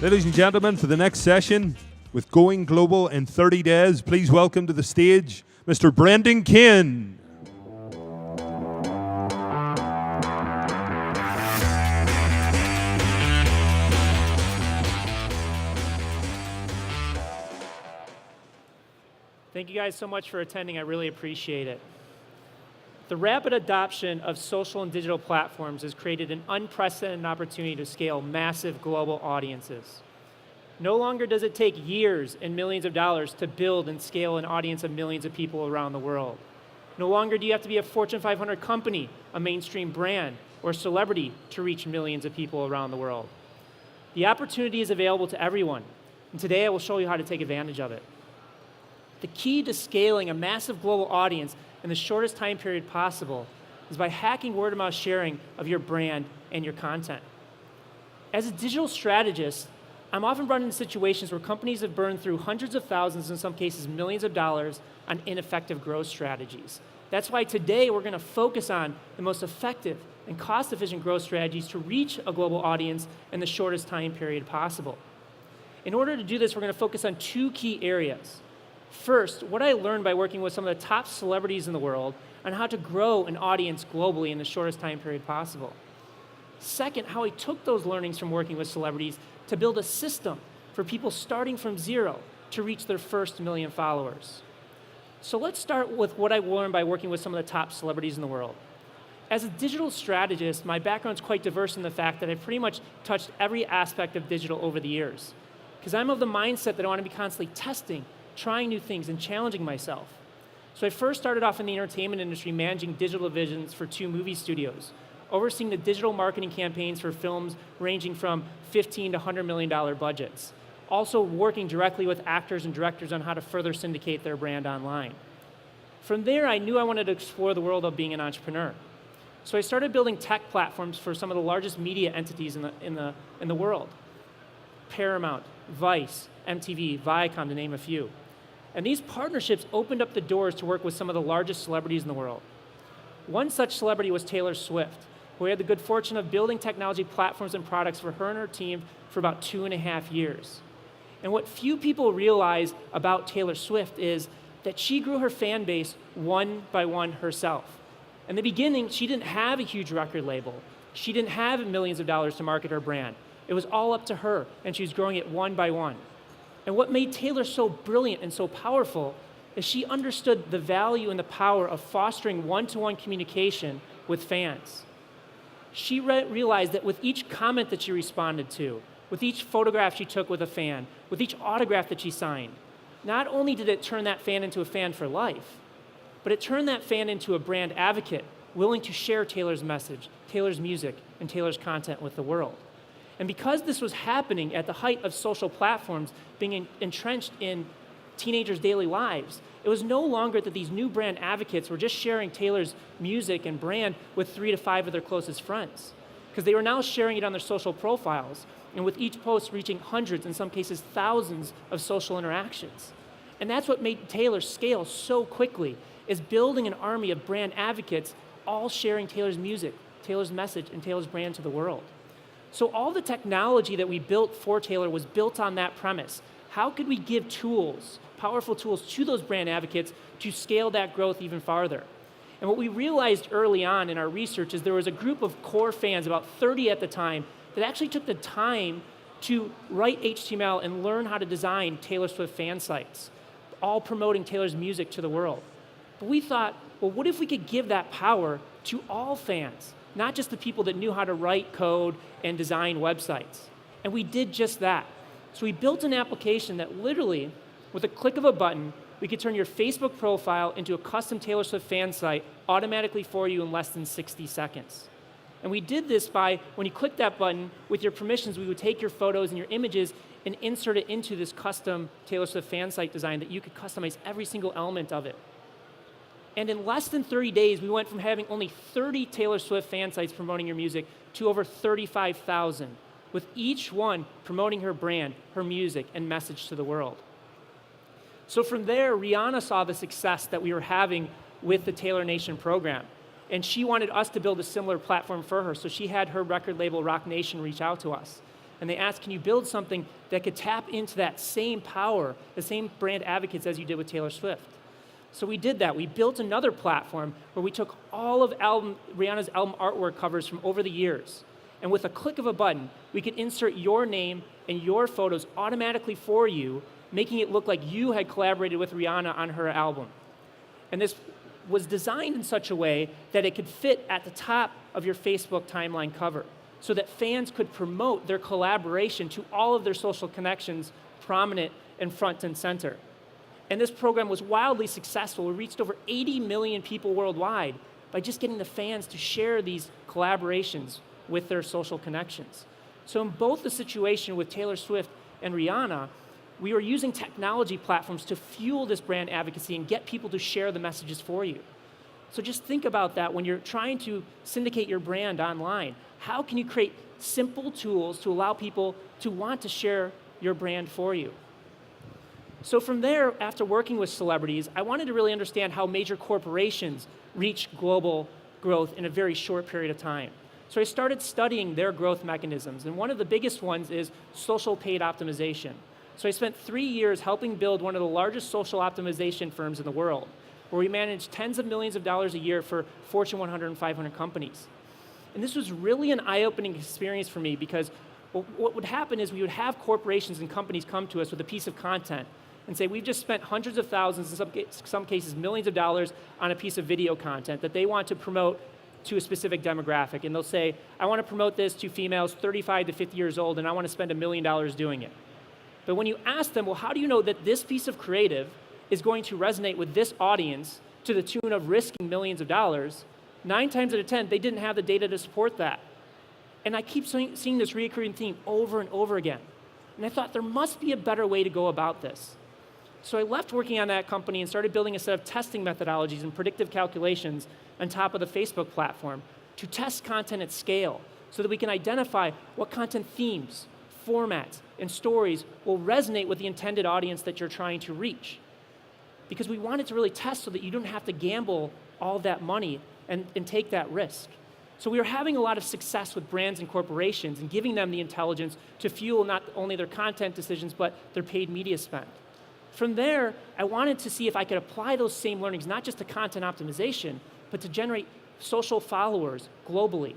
Ladies and gentlemen, for the next session with Going Global in 30 Days, please welcome to the stage Mr. Brendan Kane. Thank you guys so much for attending. I really appreciate it. The rapid adoption of social and digital platforms has created an unprecedented opportunity to scale massive global audiences. No longer does it take years and millions of dollars to build and scale an audience of millions of people around the world. No longer do you have to be a Fortune 500 company, a mainstream brand, or a celebrity to reach millions of people around the world. The opportunity is available to everyone, and today I will show you how to take advantage of it. The key to scaling a massive global audience in the shortest time period possible is by hacking word-of-mouth sharing of your brand and your content. As a digital strategist, I'm often run into situations where companies have burned through hundreds of thousands, in some cases millions of dollars, on ineffective growth strategies. That's why today we're going to focus on the most effective and cost-efficient growth strategies to reach a global audience in the shortest time period possible. In order to do this, we're going to focus on two key areas. First, what I learned by working with some of the top celebrities in the world on how to grow an audience globally in the shortest time period possible. Second, how I took those learnings from working with celebrities to build a system for people starting from zero to reach their first 1 million followers. So let's start with what I learned by working with some of the top celebrities in the world. As a digital strategist, my background's quite diverse in the fact that I've pretty much touched every aspect of digital over the years. Because I'm of the mindset that I want to be constantly testing, trying new things, and challenging myself. So I first started off in the entertainment industry managing digital divisions for 2 movie studios, overseeing the digital marketing campaigns for films ranging from $15 to $100 million budgets. Also working directly with actors and directors on how to further syndicate their brand online. From there, I knew I wanted to explore the world of being an entrepreneur. So I started building tech platforms for some of the largest media entities in the world. Paramount, Vice, MTV, Viacom, to name a few. And these partnerships opened up the doors to work with some of the largest celebrities in the world. One such celebrity was Taylor Swift, who I had the good fortune of building technology platforms and products for her and her team for about 2.5 years. And what few people realize about Taylor Swift is that she grew her fan base one by one herself. In the beginning, she didn't have a huge record label. She didn't have millions of dollars to market her brand. It was all up to her, and she was growing it one by one. And what made Taylor so brilliant and so powerful is she understood the value and the power of fostering one-to-one communication with fans. She realized that with each comment that she responded to, with each photograph she took with a fan, with each autograph that she signed, not only did it turn that fan into a fan for life, but it turned that fan into a brand advocate willing to share Taylor's message, Taylor's music, and Taylor's content with the world. And because this was happening at the height of social platforms being entrenched in teenagers' daily lives, it was no longer that these new brand advocates were just sharing Taylor's music and brand with 3 to 5 of their closest friends, because they were now sharing it on their social profiles, and with each post reaching hundreds, in some cases thousands, of social interactions. And that's what made Taylor scale so quickly, is building an army of brand advocates all sharing Taylor's music, Taylor's message, and Taylor's brand to the world. So all the technology that we built for Taylor was built on that premise. How could we give tools, powerful tools, to those brand advocates to scale that growth even farther? And what we realized early on in our research is there was a group of core fans, about 30 at the time, that actually took the time to write HTML and learn how to design Taylor Swift fan sites, all promoting Taylor's music to the world. But we thought, well, what if we could give that power to all fans? Not just the people that knew how to write code and design websites. And we did just that. So we built an application that literally, with a click of a button, we could turn your Facebook profile into a custom Taylor Swift fan site automatically for you in less than 60 seconds. And we did this by, when you click that button, with your permissions, we would take your photos and your images and insert it into this custom Taylor Swift fan site design that you could customize every single element of it. And in less than 30 days, we went from having only 30 Taylor Swift fan sites promoting your music to over 35,000, with each one promoting her brand, her music, and message to the world. So from there, Rihanna saw the success that we were having with the Taylor Nation program. And she wanted us to build a similar platform for her. So she had her record label, Roc Nation, reach out to us. And they asked, can you build something that could tap into that same power, the same brand advocates as you did with Taylor Swift? So we did that. We built another platform where we took all of Rihanna's album artwork covers from over the years. And with a click of a button, we could insert your name and your photos automatically for you, making it look like you had collaborated with Rihanna on her album. And this was designed in such a way that it could fit at the top of your Facebook timeline cover, so that fans could promote their collaboration to all of their social connections, prominent and front and center. And this program was wildly successful. We reached over 80 million people worldwide by just getting the fans to share these collaborations with their social connections. So in both the situation with Taylor Swift and Rihanna, we were using technology platforms to fuel this brand advocacy and get people to share the messages for you. So just think about that when you're trying to syndicate your brand online. How can you create simple tools to allow people to want to share your brand for you? So from there, after working with celebrities, I wanted to really understand how major corporations reach global growth in a very short period of time. So I started studying their growth mechanisms, and one of the biggest ones is social paid optimization. So I spent 3 years helping build one of the largest social optimization firms in the world, where we managed tens of millions of dollars a year for Fortune 100 and 500 companies. And this was really an eye-opening experience for me, because what would happen is we would have corporations and companies come to us with a piece of content and say, we've just spent hundreds of thousands, in some cases millions of dollars on a piece of video content that they want to promote to a specific demographic. And they'll say, I want to promote this to females 35 to 50 years old, and I want to spend $1 million doing it. But when you ask them, well, how do you know that this piece of creative is going to resonate with this audience to the tune of risking millions of dollars, 9 times out of 10, they didn't have the data to support that. And I keep seeing this recurring theme over and over again. And I thought there must be a better way to go about this. So I left working on that company and started building a set of testing methodologies and predictive calculations on top of the Facebook platform to test content at scale so that we can identify what content themes, formats, and stories will resonate with the intended audience that you're trying to reach. Because we wanted to really test so that you don't have to gamble all that money and take that risk. So we were having a lot of success with brands and corporations and giving them the intelligence to fuel not only their content decisions, but their paid media spend. From there, I wanted to see if I could apply those same learnings, not just to content optimization, but to generate social followers globally.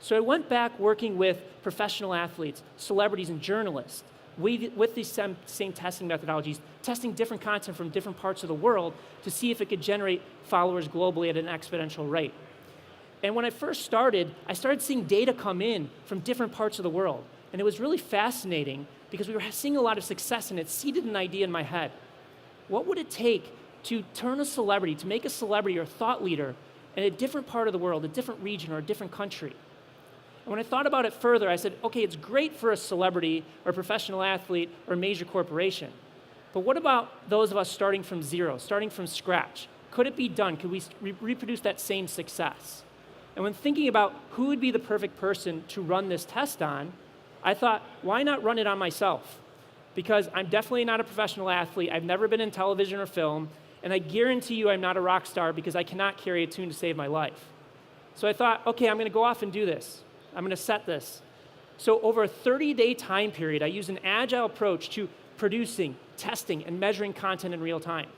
So I went back working with professional athletes, celebrities, and journalists with these same testing methodologies, testing different content from different parts of the world to see if it could generate followers globally at an exponential rate. And when I first started, I started seeing data come in from different parts of the world. And it was really fascinating because we were seeing a lot of success, and it seeded an idea in my head. What would it take to turn a celebrity, to make a celebrity or a thought leader in a different part of the world, a different region, or a different country? And when I thought about it further, I said, okay, it's great for a celebrity or a professional athlete or a major corporation. But what about those of us starting from zero, starting from scratch? Could it be done? Could we reproduce that same success? And when thinking about who would be the perfect person to run this test on, I thought, why not run it on myself? Because I'm definitely not a professional athlete. I've never been in television or film. And I guarantee you I'm not a rock star because I cannot carry a tune to save my life. So I thought, okay, I'm going to go off and do this. I'm going to set this. So over a 30-day time period, I used an agile approach to producing, testing, and measuring content in real time.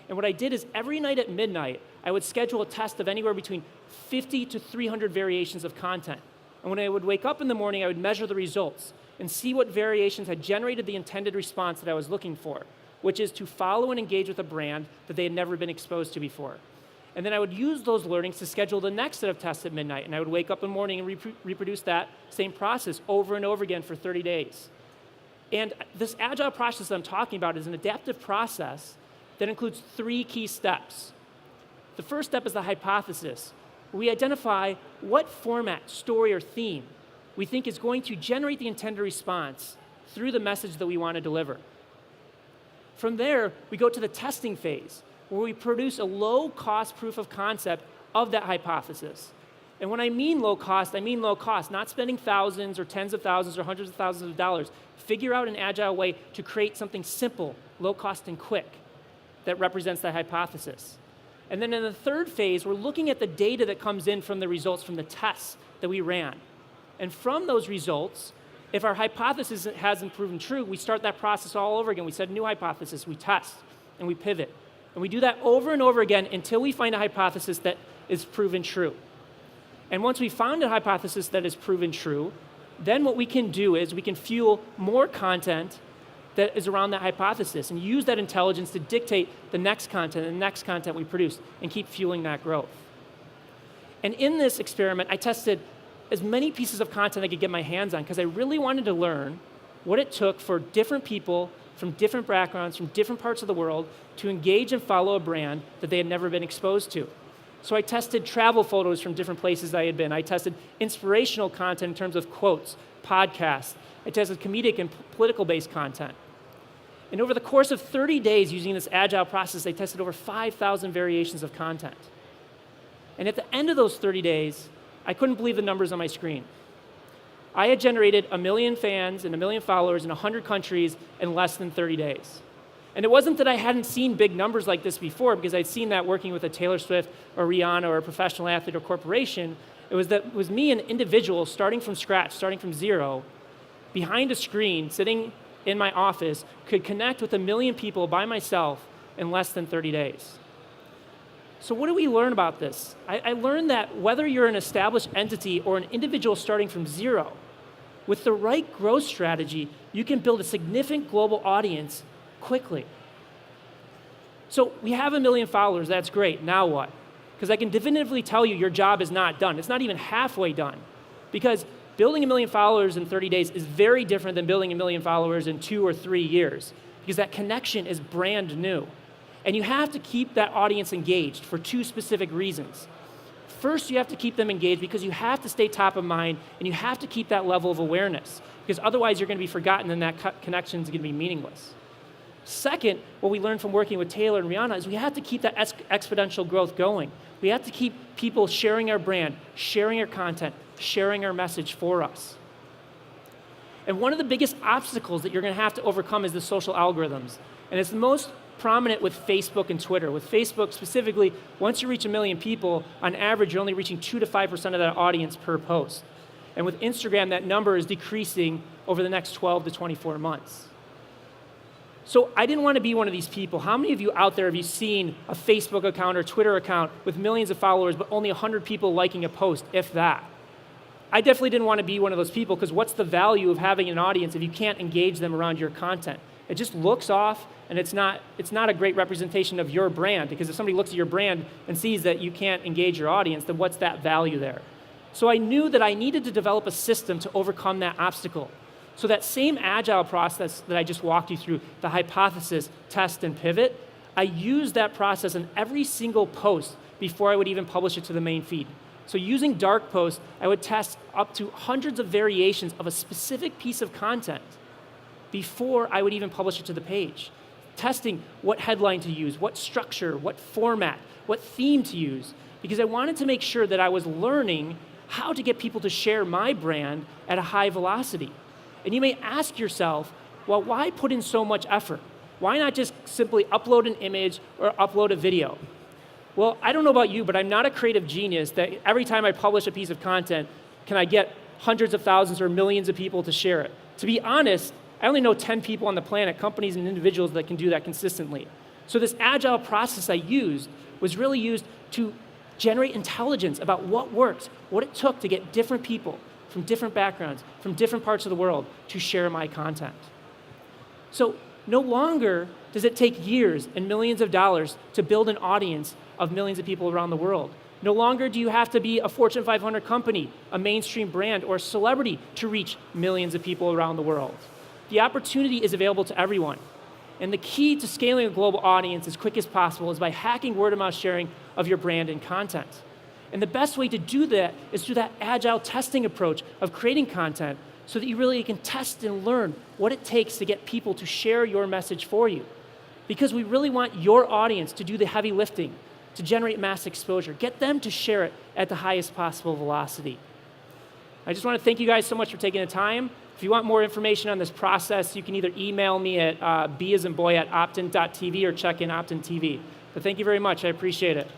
And what I did is every night at midnight, I would schedule a test of anywhere between 50 to 300 variations of content. And when I would wake up in the morning, I would measure the results and see what variations had generated the intended response that I was looking for, which is to follow and engage with a brand that they had never been exposed to before. And then I would use those learnings to schedule the next set of tests at midnight, and I would wake up in the morning and reproduce that same process over and over again for 30 days. And this agile process that I'm talking about is an adaptive process that includes 3 key steps. The first step is the hypothesis. We identify what format, story, or theme we think is going to generate the intended response through the message that we want to deliver. From there, we go to the testing phase, where we produce a low-cost proof of concept of that hypothesis. And when I mean low cost, not spending thousands or tens of thousands or hundreds of thousands of dollars. Figure out an agile way to create something simple, low cost, and quick that represents that hypothesis. And then in the third phase, we're looking at the data that comes in from the results from the tests that we ran. And from those results, If our hypothesis hasn't proven true, we start that process all over again. We set a new hypothesis, we test, and we pivot. And we do that over and over again until we find a hypothesis that is proven true. And once we found a hypothesis that is proven true, then what we can do is we can fuel more content that is around that hypothesis and use that intelligence to dictate the next content and the next content we produce and keep fueling that growth. And in this experiment, I tested as many pieces of content I could get my hands on because I really wanted to learn what it took for different people from different backgrounds, from different parts of the world, to engage and follow a brand that they had never been exposed to. So I tested travel photos from different places I had been. I tested inspirational content in terms of quotes, podcasts. I tested comedic and political-based content. And over the course of 30 days using this agile process, I tested over 5,000 variations of content. And at the end of those 30 days, I couldn't believe the numbers on my screen. I had generated 1 million fans and 1 million followers in 100 countries in less than 30 days. And it wasn't that I hadn't seen big numbers like this before, because I'd seen that working with a Taylor Swift or Rihanna or a professional athlete or corporation. It was me, an individual, starting from scratch, starting from zero, behind a screen, sitting in my office, could connect with 1 million people by myself in less than 30 days. So what do we learn about this? I learned that whether you're an established entity or an individual starting from zero, with the right growth strategy, you can build a significant global audience quickly. So we have 1 million followers, that's great, now what? Because I can definitively tell you your job is not done. It's not even halfway done. Because building 1 million followers in 30 days is very different than building 1 million followers in 2 or 3 years, because that connection is brand new. And you have to keep that audience engaged for 2 specific reasons. First, you have to keep them engaged because you have to stay top of mind and you have to keep that level of awareness, because otherwise you're going to be forgotten and that connection is going to be meaningless. Second, what we learned from working with Taylor and Rihanna is we have to keep that exponential growth going. We have to keep people sharing our brand, sharing our content, sharing our message for us. And one of the biggest obstacles that you're going to have to overcome is the social algorithms. And it's the most prominent with Facebook and Twitter. With Facebook specifically, once you reach 1 million people, on average, you're only reaching 2 to 5% of that audience per post. And with Instagram, that number is decreasing over the next 12 to 24 months. So I didn't want to be one of these people. How many of you out there have you seen a Facebook account or Twitter account with millions of followers, but only 100 people liking a post, if that? I definitely didn't want to be one of those people, because what's the value of having an audience if you can't engage them around your content? It just looks off, and it's not a great representation of your brand, because if somebody looks at your brand and sees that you can't engage your audience, then what's that value there? So I knew that I needed to develop a system to overcome that obstacle. So that same agile process that I just walked you through, the hypothesis, test, and pivot, I used that process in every single post before I would even publish it to the main feed. So using dark posts, I would test up to hundreds of variations of a specific piece of content before I would even publish it to the page. Testing what headline to use, what structure, what format, what theme to use, because I wanted to make sure that I was learning how to get people to share my brand at a high velocity. And you may ask yourself, well, why put in so much effort? Why not just simply upload an image or upload a video? Well, I don't know about you, but I'm not a creative genius that every time I publish a piece of content, can I get hundreds of thousands or millions of people to share it? To be honest, I only know 10 people on the planet, companies and individuals, that can do that consistently. So this agile process I used was really used to generate intelligence about what works, what it took to get different people from different backgrounds, from different parts of the world to share my content. So no longer does it take years and millions of dollars to build an audience of millions of people around the world. No longer do you have to be a Fortune 500 company, a mainstream brand, or a celebrity to reach millions of people around the world. The opportunity is available to everyone. And the key to scaling a global audience as quick as possible is by hacking word-of-mouth sharing of your brand and content. And the best way to do that is through that agile testing approach of creating content so that you really can test and learn what it takes to get people to share your message for you. Because we really want your audience to do the heavy lifting, to generate mass exposure. Get them to share it at the highest possible velocity. I just want to thank you guys so much for taking the time. If you want more information on this process, you can either email me at b as in boy at optin.tv or check in Optin TV. But thank you very much. I appreciate it.